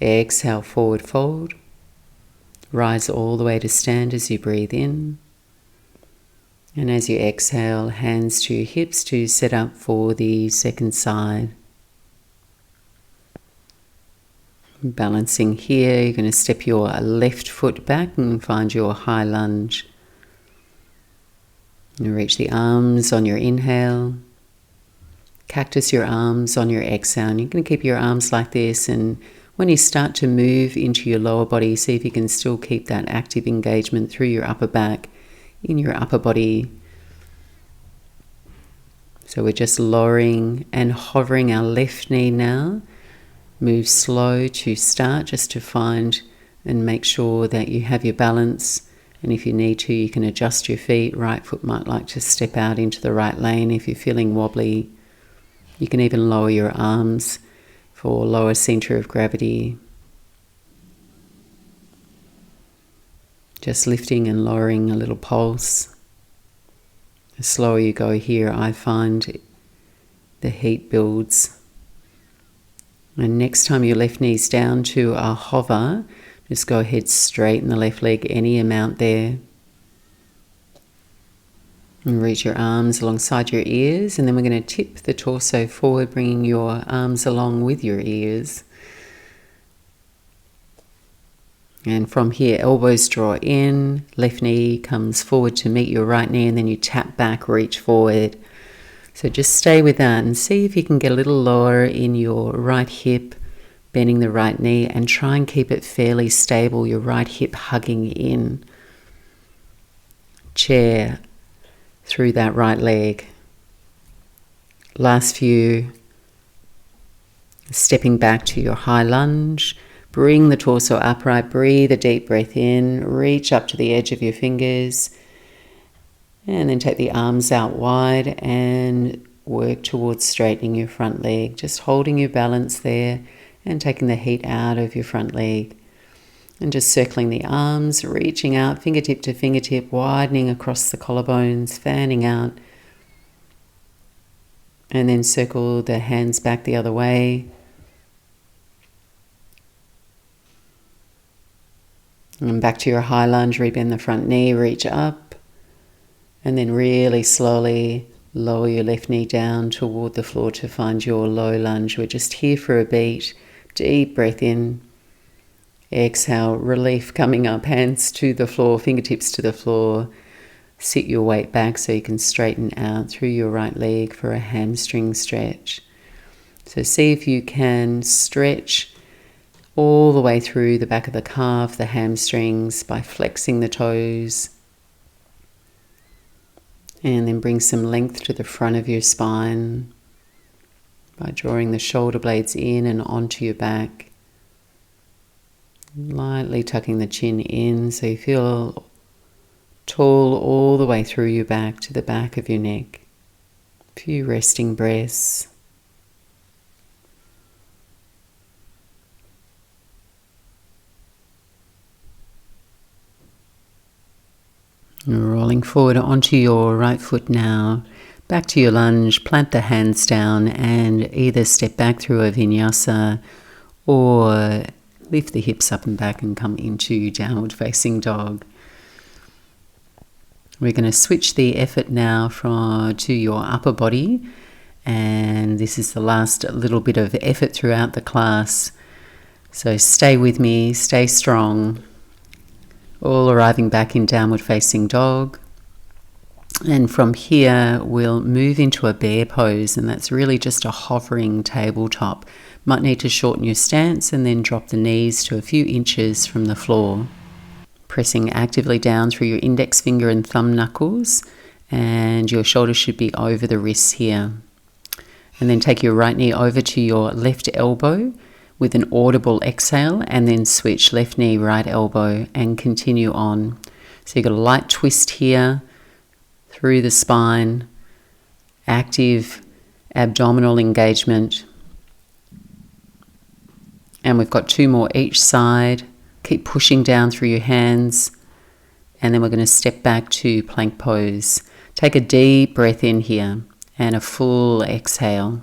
Exhale, forward fold. Rise all the way to stand as you breathe in. And as you exhale, hands to your hips to set up for the second side. Balancing here, you're going to step your left foot back and find your high lunge. And reach the arms on your inhale. Cactus your arms on your exhale. And you're going to keep your arms like this, and when you start to move into your lower body, see if you can still keep that active engagement through your upper back in your upper body. So we're just lowering and hovering our left knee now. Move slow to start, just to find and make sure that you have your balance. And if you need to, you can adjust your feet. Right foot might like to step out into the right lane if you're feeling wobbly. You can even lower your arms for lower center of gravity. Just lifting and lowering a little pulse. The slower you go here, I find the heat builds. And next time your left knee's down to a hover, just go ahead, straighten the left leg any amount there. And reach your arms alongside your ears, and then we're going to tip the torso forward, bringing your arms along with your ears. And from here, elbows draw in, left knee comes forward to meet your right knee, and then you tap back, reach forward. So just stay with that and see if you can get a little lower in your right hip, bending the right knee, and try and keep it fairly stable, your right hip hugging in. Chair through that right leg. Last few. Stepping back to your high lunge. Bring the torso upright, breathe a deep breath in, reach up to the edge of your fingers. And then take the arms out wide and work towards straightening your front leg. Just holding your balance there and taking the heat out of your front leg. And just circling the arms, reaching out fingertip to fingertip, widening across the collarbones, fanning out. And then circle the hands back the other way. And back to your high lunge, rebend the front knee, reach up. And then really slowly lower your left knee down toward the floor to find your low lunge. We're just here for a beat. Deep breath in. Exhale, relief coming up, hands to the floor, fingertips to the floor. Sit your weight back so you can straighten out through your right leg for a hamstring stretch. So see if you can stretch all the way through the back of the calf, the hamstrings, by flexing the toes. And then bring some length to the front of your spine by drawing the shoulder blades in and onto your back. Lightly tucking the chin in so you feel tall all the way through your back to the back of your neck. A few resting breaths. Rolling forward onto your right foot now, back to your lunge, plant the hands down and either step back through a vinyasa or lift the hips up and back and come into downward facing dog. We're going to switch the effort now to your upper body, and this is the last little bit of effort throughout the class. So stay with me, stay strong. All arriving back in downward facing dog. And from here, we'll move into a bear pose, and that's really just a hovering tabletop. Might need to shorten your stance and then drop the knees to a few inches from the floor. pressing actively down through your index finger and thumb knuckles, and your shoulders should be over the wrists here. And then take your right knee over to your left elbow with an audible exhale, and then switch left knee, right elbow, and continue on. So you've got a light twist here through the spine, active abdominal engagement. And we've got 2 more each side. Keep pushing down through your hands. And then we're going to step back to plank pose. Take a deep breath in here and a full exhale.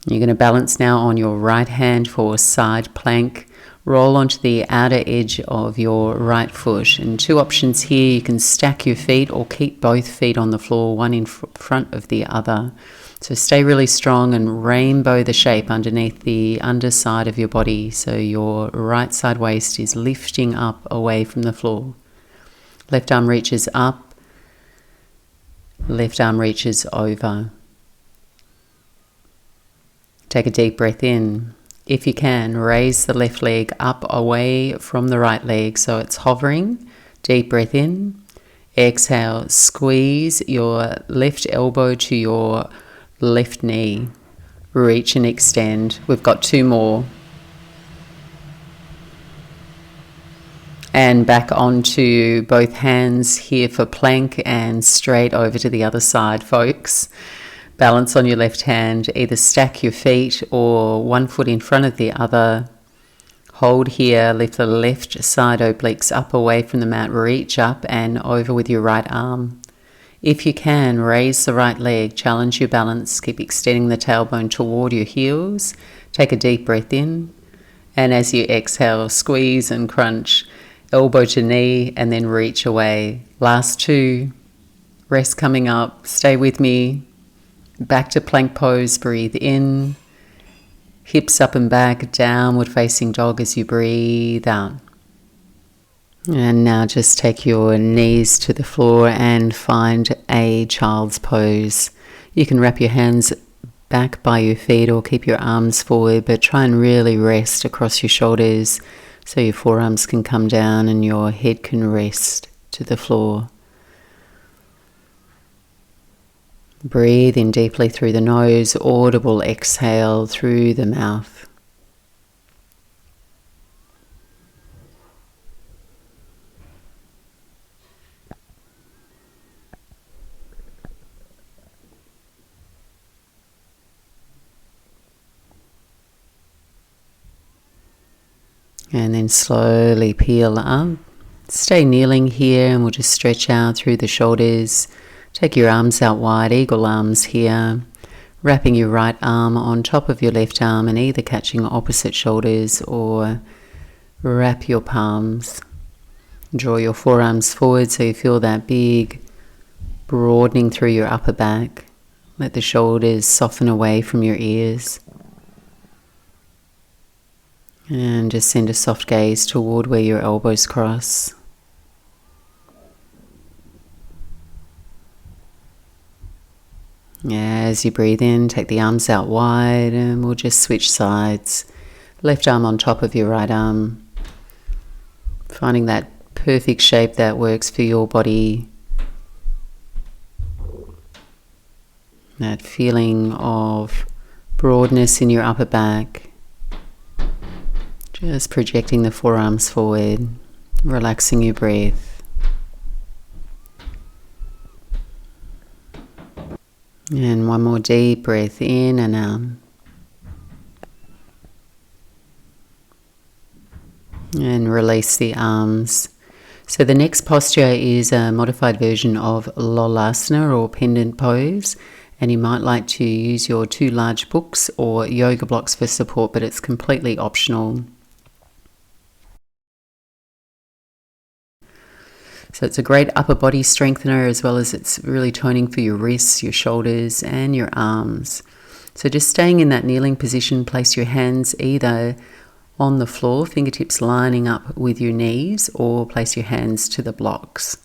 You're going to balance now on your right hand for side plank. Roll onto the outer edge of your right foot. And 2 options here. You can stack your feet or keep both feet on the floor, one in front of the other. So stay really strong and rainbow the shape underneath the underside of your body. So your right side waist is lifting up away from the floor. Left arm reaches up. Left arm reaches over. Take a deep breath in. If you can, raise the left leg up away from the right leg so it's hovering. Deep breath in. Exhale, squeeze your left elbow to your left knee. Reach and extend. We've got 2 more. And back onto both hands here for plank and straight over to the other side, folks. Balance on your left hand. Either stack your feet or one foot in front of the other. Hold here. Lift the left side obliques up away from the mat. Reach up and over with your right arm. If you can, raise the right leg. Challenge your balance. Keep extending the tailbone toward your heels. Take a deep breath in. And as you exhale, squeeze and crunch. Elbow to knee and then reach away. Last 2. Rest coming up. Stay with me. Back to plank pose, breathe in, hips up and back, downward facing dog as you breathe out. And now just take your knees to the floor and find a child's pose. You can wrap your hands back by your feet or keep your arms forward, but try and really rest across your shoulders so your forearms can come down and your head can rest to the floor. Breathe in deeply through the nose, audible exhale through the mouth. And then slowly peel up. Stay kneeling here and we'll just stretch out through the shoulders. Take your arms out wide, eagle arms here, wrapping your right arm on top of your left arm and either catching opposite shoulders or wrap your palms. Draw your forearms forward so you feel that big broadening through your upper back. Let the shoulders soften away from your ears. And just send a soft gaze toward where your elbows cross. As you breathe in, take the arms out wide and we'll just switch sides. Left arm on top of your right arm. Finding that perfect shape that works for your body. That feeling of broadness in your upper back. Just projecting the forearms forward, relaxing your breath. And one more deep breath in and out. And release the arms. So the next posture is a modified version of Lolasana or Pendant Pose. And you might like to use your 2 large books or yoga blocks for support, but it's completely optional. So it's a great upper body strengthener as well as it's really toning for your wrists, your shoulders and your arms. So just staying in that kneeling position, place your hands either on the floor, fingertips lining up with your knees, or place your hands to the blocks.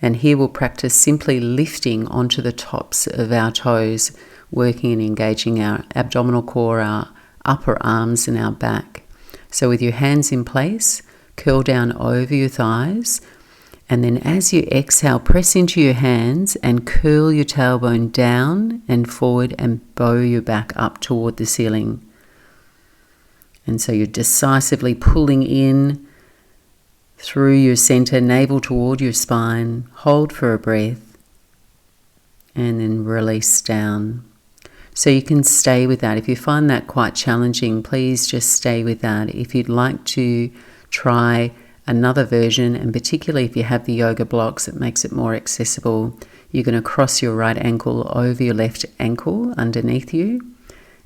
And here we'll practice simply lifting onto the tops of our toes, working and engaging our abdominal core, our upper arms and our back. So with your hands in place, Curl down over your thighs. And then as you exhale, press into your hands and curl your tailbone down and forward and bow your back up toward the ceiling. And so you're decisively pulling in through your center, navel toward your spine. Hold for a breath and then release down. So you can stay with that. If you find that quite challenging, please just stay with that. If you'd like to try another version, and particularly if you have the yoga blocks, it makes it more accessible. You're going to cross your right ankle over your left ankle underneath you,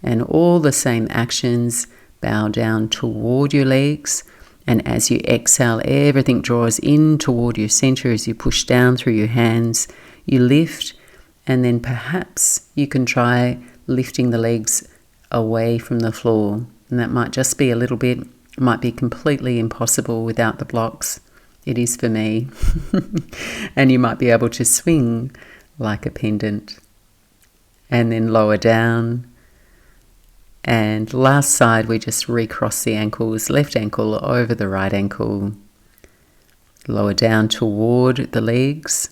and all the same actions. Bow down toward your legs, and as you exhale, everything draws in toward your center as you push down through your hands. You lift, and then perhaps you can try lifting the legs away from the floor, and that might just be a little bit. Might be completely impossible without the blocks. It is for me. And you might be able to swing like a pendant. And then lower down. And last side, we just recross the ankles. Left ankle over the right ankle. Lower down toward the legs.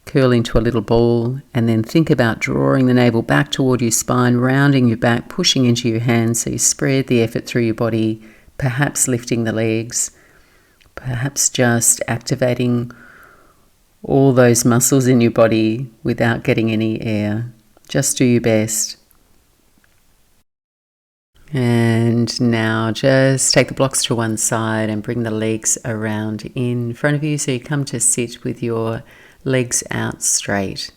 Curl into a little ball. And then think about drawing the navel back toward your spine, rounding your back, pushing into your hands. So you spread the effort through your body. Perhaps lifting the legs, perhaps just activating all those muscles in your body without getting any air. Just do your best. And now just take the blocks to one side and bring the legs around in front of you so you come to sit with your legs out straight.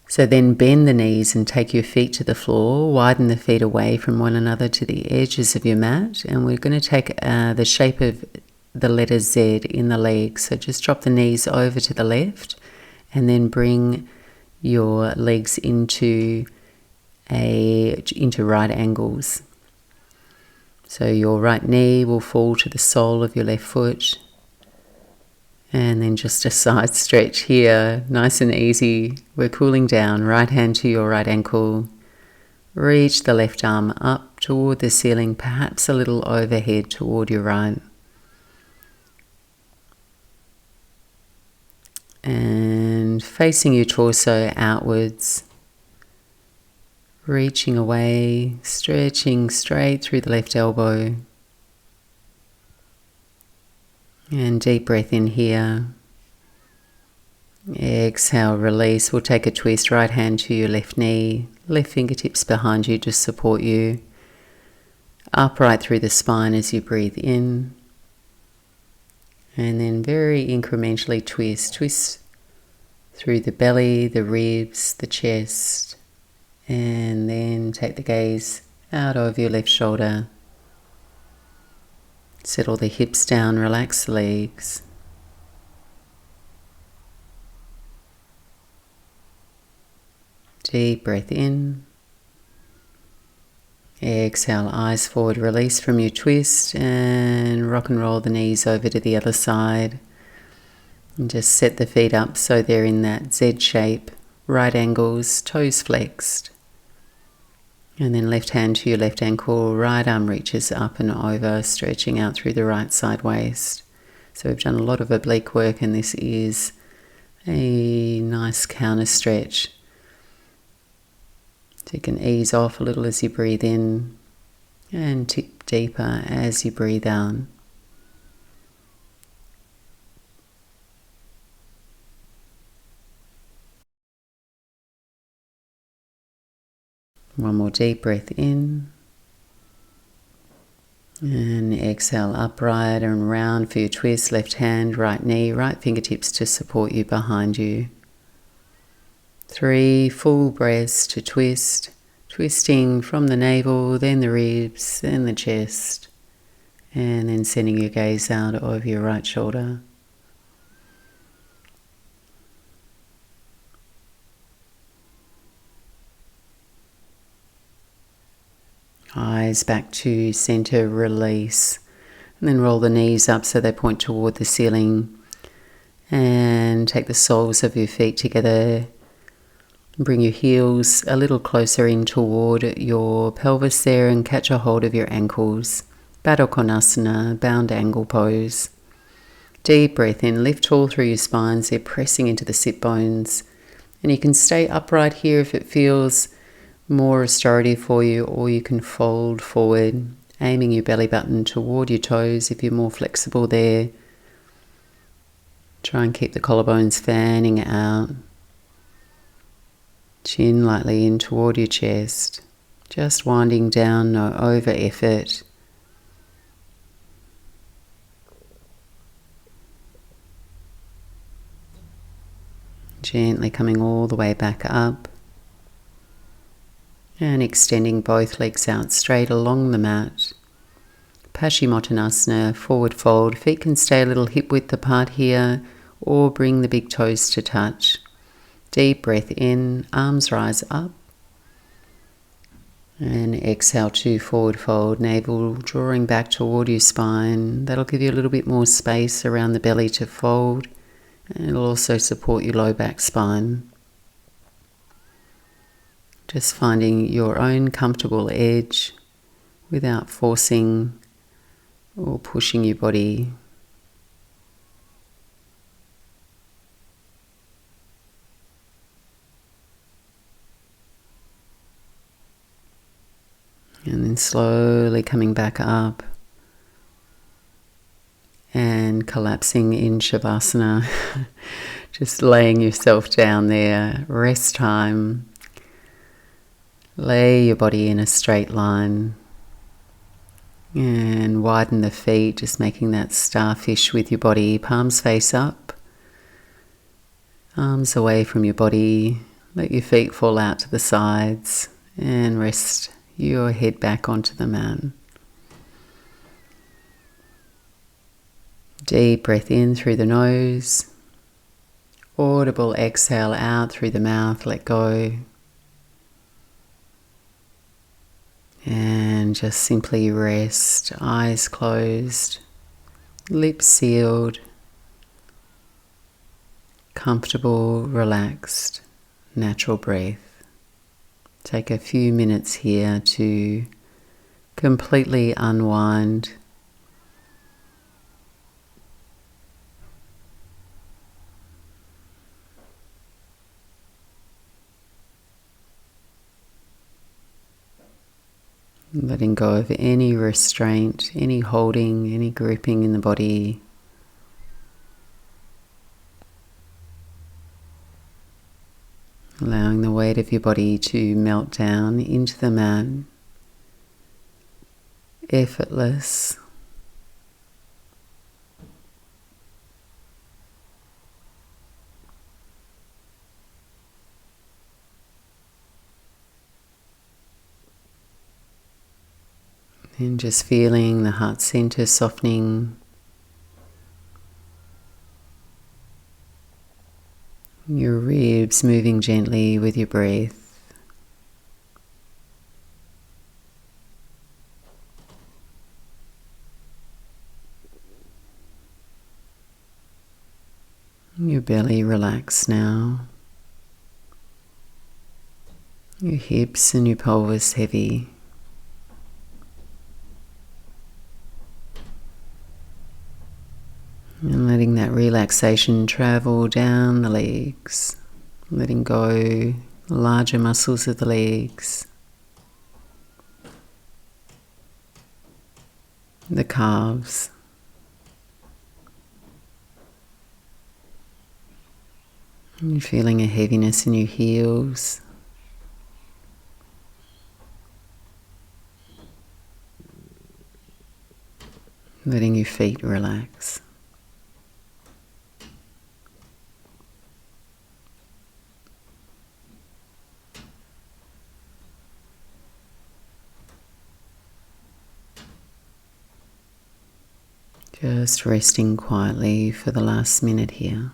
So then bend the knees and take your feet to the floor, widen the feet away from one another to the edges of your mat, and we're going to take the shape of the letter Z in the legs. So just drop the knees over to the left and then bring your legs into right angles. So your right knee will fall to the sole of your left foot. And then just a side stretch here, nice and easy. We're cooling down. Right hand to your right ankle. Reach the left arm up toward the ceiling, perhaps a little overhead toward your right. And facing your torso outwards. Reaching away, stretching straight through the left elbow. And deep breath in here. Exhale, release. We'll take a twist. Right hand to your left knee. Left fingertips behind you to support you. Upright through the spine as you breathe in. And then very incrementally twist. Twist through the belly, the ribs, the chest. And then take the gaze out over your left shoulder. Settle the hips down, relax the legs. Deep breath in. Exhale, eyes forward, release from your twist and rock and roll the knees over to the other side. And just set the feet up so they're in that Z shape, right angles, toes flexed. And then left hand to your left ankle, right arm reaches up and over, stretching out through the right side waist. So we've done a lot of oblique work, and this is a nice counter stretch. So you can ease off a little as you breathe in and tip deeper as you breathe out. One more deep breath in. And exhale, upright and round for your twist. Left hand, right knee, right fingertips to support you behind you. 3 full breaths to twist. Twisting from the navel, then the ribs, then the chest. And then sending your gaze out over your right shoulder. Eyes back to center, release. And then roll the knees up so they point toward the ceiling. And take the soles of your feet together. Bring your heels a little closer in toward your pelvis there and catch a hold of your ankles. Baddha Konasana, bound angle pose. Deep breath in, lift tall through your spine, so you're pressing into the sit bones. And you can stay upright here if it feels more restorative for you, or you can fold forward, aiming your belly button toward your toes if you're more flexible there. Try and keep the collarbones fanning out. Chin lightly in toward your chest. Just winding down, no over effort. Gently coming all the way back up. And extending both legs out straight along the mat. Paschimottanasana, forward fold. Feet can stay a little hip width apart here, or bring the big toes to touch. Deep breath in, arms rise up. And exhale to forward fold, navel drawing back toward your spine. That'll give you a little bit more space around the belly to fold. And it'll also support your low back spine. Just finding your own comfortable edge without forcing or pushing your body. And then slowly coming back up and collapsing in Shavasana. Just laying yourself down there. Rest time. Lay your body in a straight line. And widen the feet, just making that starfish with your body. Palms face up. Arms away from your body. Let your feet fall out to the sides. And rest your head back onto the mat. Deep breath in through the nose. Audible exhale out through the mouth, let go. And just simply rest, eyes closed, lips sealed, comfortable, relaxed, natural breath. Take a few minutes here to completely unwind. Letting go of any restraint, any holding, any gripping in the body. Allowing the weight of your body to melt down into the mat. Effortless. And just feeling the heart center softening. Your ribs moving gently with your breath. Your belly relaxed now. Your hips and your pelvis heavy. And letting that relaxation travel down the legs, letting go the larger muscles of the legs, the calves, and you're feeling a heaviness in your heels. Letting your feet relax. Just resting quietly for the last minute here.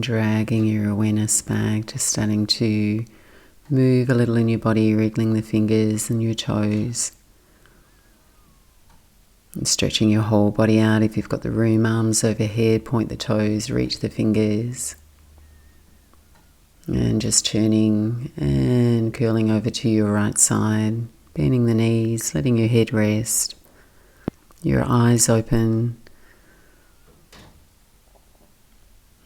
dragging your awareness back, just starting to move a little in your body, wriggling the fingers and your toes. And stretching your whole body out. If you've got the room, arms overhead, point the toes, reach the fingers. And just turning and curling over to your right side, bending the knees, letting your head rest, your eyes open,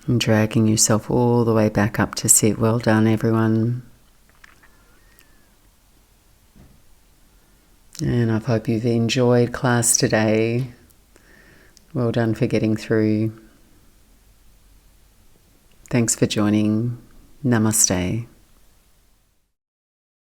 and dragging yourself all the way back up to sit. Well done, everyone. And I hope you've enjoyed class today. Well done for getting through. Thanks for joining. Namaste.